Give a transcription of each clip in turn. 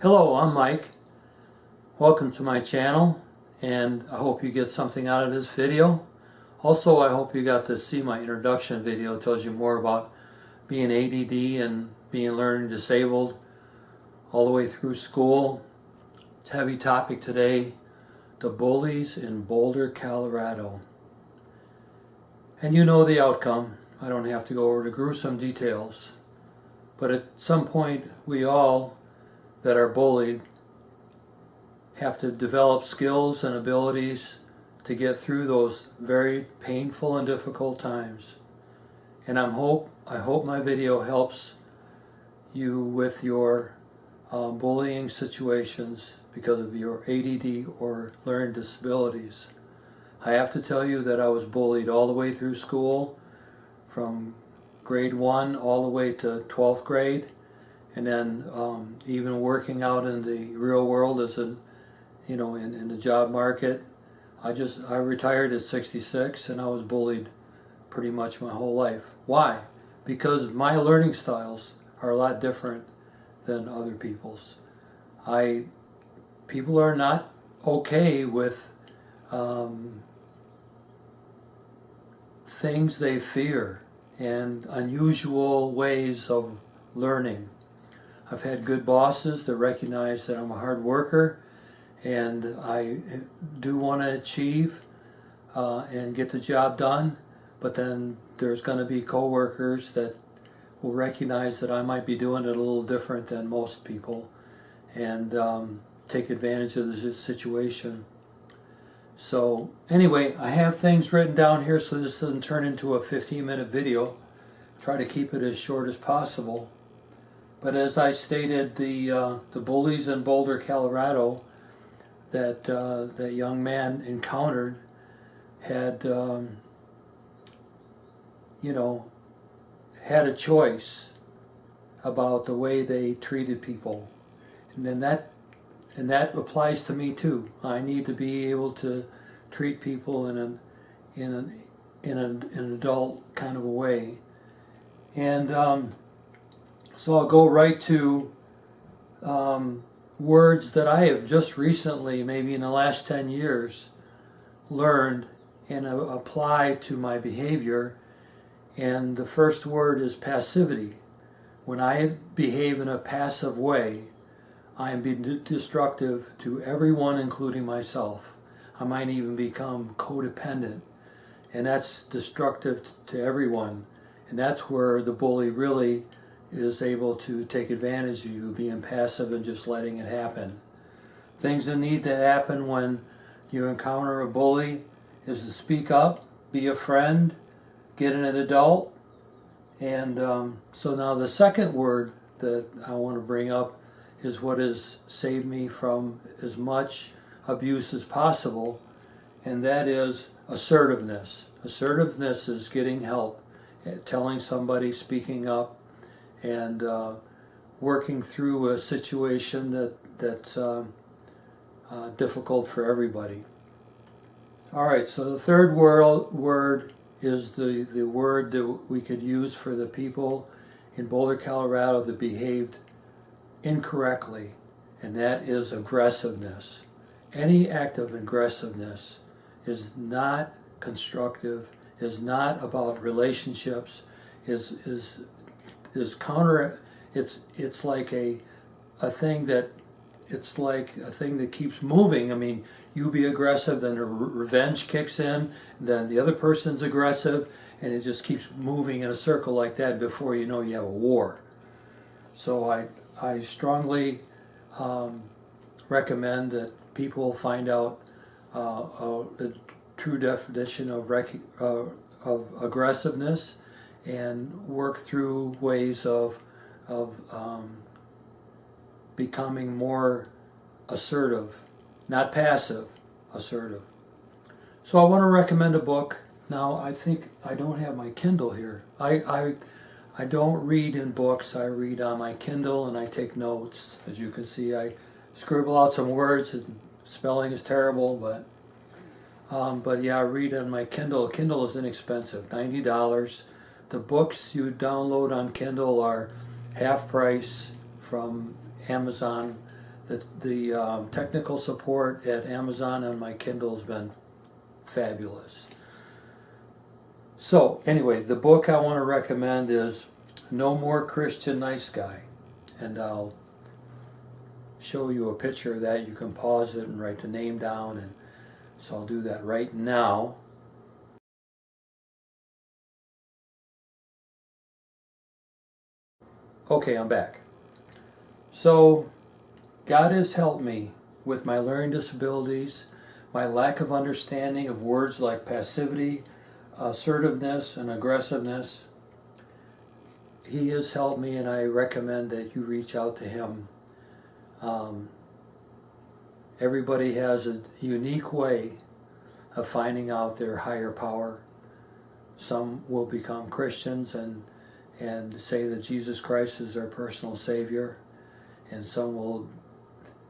Hello, I'm Mike. Welcome to my channel, and I hope you get something out of this video. Also, I hope you got to see my introduction video. It tells you more about being ADD and being learning disabled all the way through school. It's a heavy topic today, the bullies in Boulder, Colorado. And you know the outcome. I don't have to go over the gruesome details. But at some point, we all that are bullied have to develop skills and abilities to get through those very painful and difficult times. And I hope my video helps you with your bullying situations because of your ADD or learning disabilities. I have to tell you that I was bullied all the way through school, from grade 1 all the way to 12th grade, and then even working out in the real world as in the job market. I retired at 66, and I was bullied pretty much my whole life. Why? Because my learning styles are a lot different than other people's. People are not okay with things they fear and unusual ways of learning. I've had good bosses that recognize that I'm a hard worker and I do want to achieve and get the job done, but then there's going to be coworkers that will recognize that I might be doing it a little different than most people and take advantage of the situation. So anyway, I have things written down here so this doesn't turn into a 15-minute video. Try to keep it as short as possible. But as I stated, the bullies in Boulder, Colorado, that young man encountered had had a choice about the way they treated people, and that applies to me too. I need to be able to treat people in an adult kind of a way, and so I'll go right to words that I have just recently, maybe in the last 10 years, learned and apply to my behavior. And the first word is passivity. When I behave in a passive way, I am being destructive to everyone, including myself. I might even become codependent, and that's destructive to everyone. And that's where the bully really is able to take advantage of you, being passive and just letting it happen. Things that need to happen when you encounter a bully is to speak up, be a friend, get an adult. And so now the second word that I want to bring up is what has saved me from as much abuse as possible, and that is assertiveness. Assertiveness is getting help, telling somebody, speaking up, and working through a situation that's difficult for everybody. All right, so the third word is the word that we could use for the people in Boulder, Colorado that behaved incorrectly, and that is aggressiveness. Any act of aggressiveness is not constructive, is not about relationships, is counter. It's like a thing that keeps moving. I mean, you be aggressive, then the revenge kicks in, then the other person's aggressive, and it just keeps moving in a circle like that. Before you know, you have a war. So I strongly recommend that people find out the true definition of aggressiveness and work through ways of becoming more assertive, not passive, assertive. So I want to recommend a book. Now, I think I don't have my Kindle here. I don't read in books. I read on my Kindle and I take notes. As you can see, I scribble out some words. Spelling is terrible, but yeah, I read on my Kindle. Kindle is inexpensive, $90. The books you download on Kindle are half price from Amazon. The technical support at Amazon on my Kindle has been fabulous. So anyway, the book I want to recommend is No More Christian Nice Guy. And I'll show you a picture of that. You can pause it and write the name down. And so I'll do that right now. Okay, I'm back. So God has helped me with my learning disabilities, my lack of understanding of words like passivity, assertiveness, and aggressiveness. He has helped me, and I recommend that you reach out to him. Everybody has a unique way of finding out their higher power. Some will become Christians and say that Jesus Christ is their personal Savior, and some will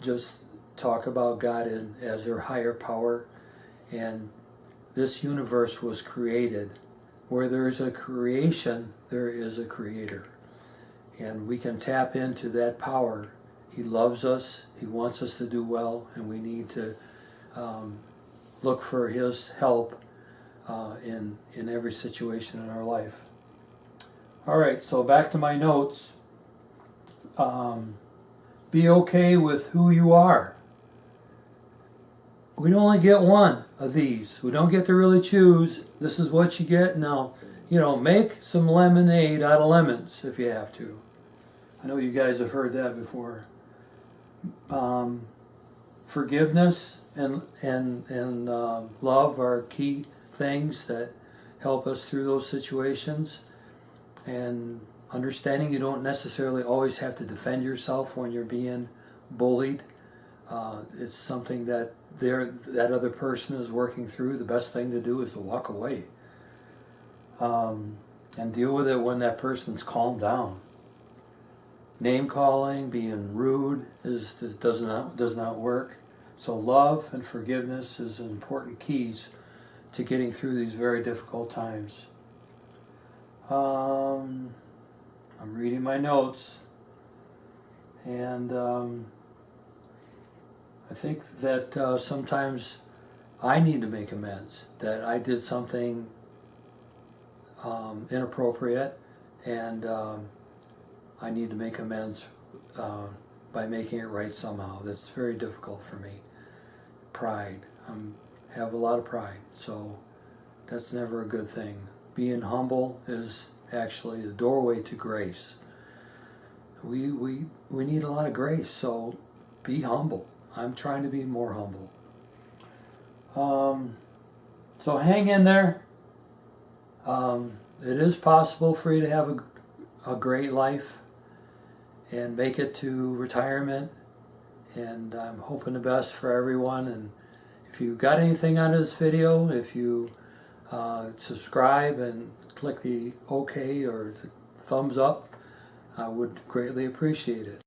just talk about God as their higher power. And this universe was created. Where there is a creation, there is a creator. And we can tap into that power. He loves us, he wants us to do well, and we need to look for his help in every situation in our life. All right, so back to my notes. Be okay with who you are. We only get one of these. We don't get to really choose. This is what you get. Now, make some lemonade out of lemons if you have to. I know you guys have heard that before. Forgiveness and love are key things that help us through those situations. And understanding you don't necessarily always have to defend yourself when you're being bullied. It's something that that other person is working through. The best thing to do is to walk away and deal with it when that person's calmed down. Name calling, being rude does not work. So love and forgiveness is important keys to getting through these very difficult times. I'm reading my notes, and I think that sometimes I need to make amends, that I did something inappropriate, and I need to make amends by making it right somehow. That's very difficult for me. Pride. I have a lot of pride, so that's never a good thing. Being humble is actually the doorway to grace. We need a lot of grace, so be humble. I'm trying to be more humble. So hang in there. It is possible for you to have a great life and make it to retirement, and I'm hoping the best for everyone. And if you got anything out of this video, if you subscribe and click the OK or the thumbs up, I would greatly appreciate it.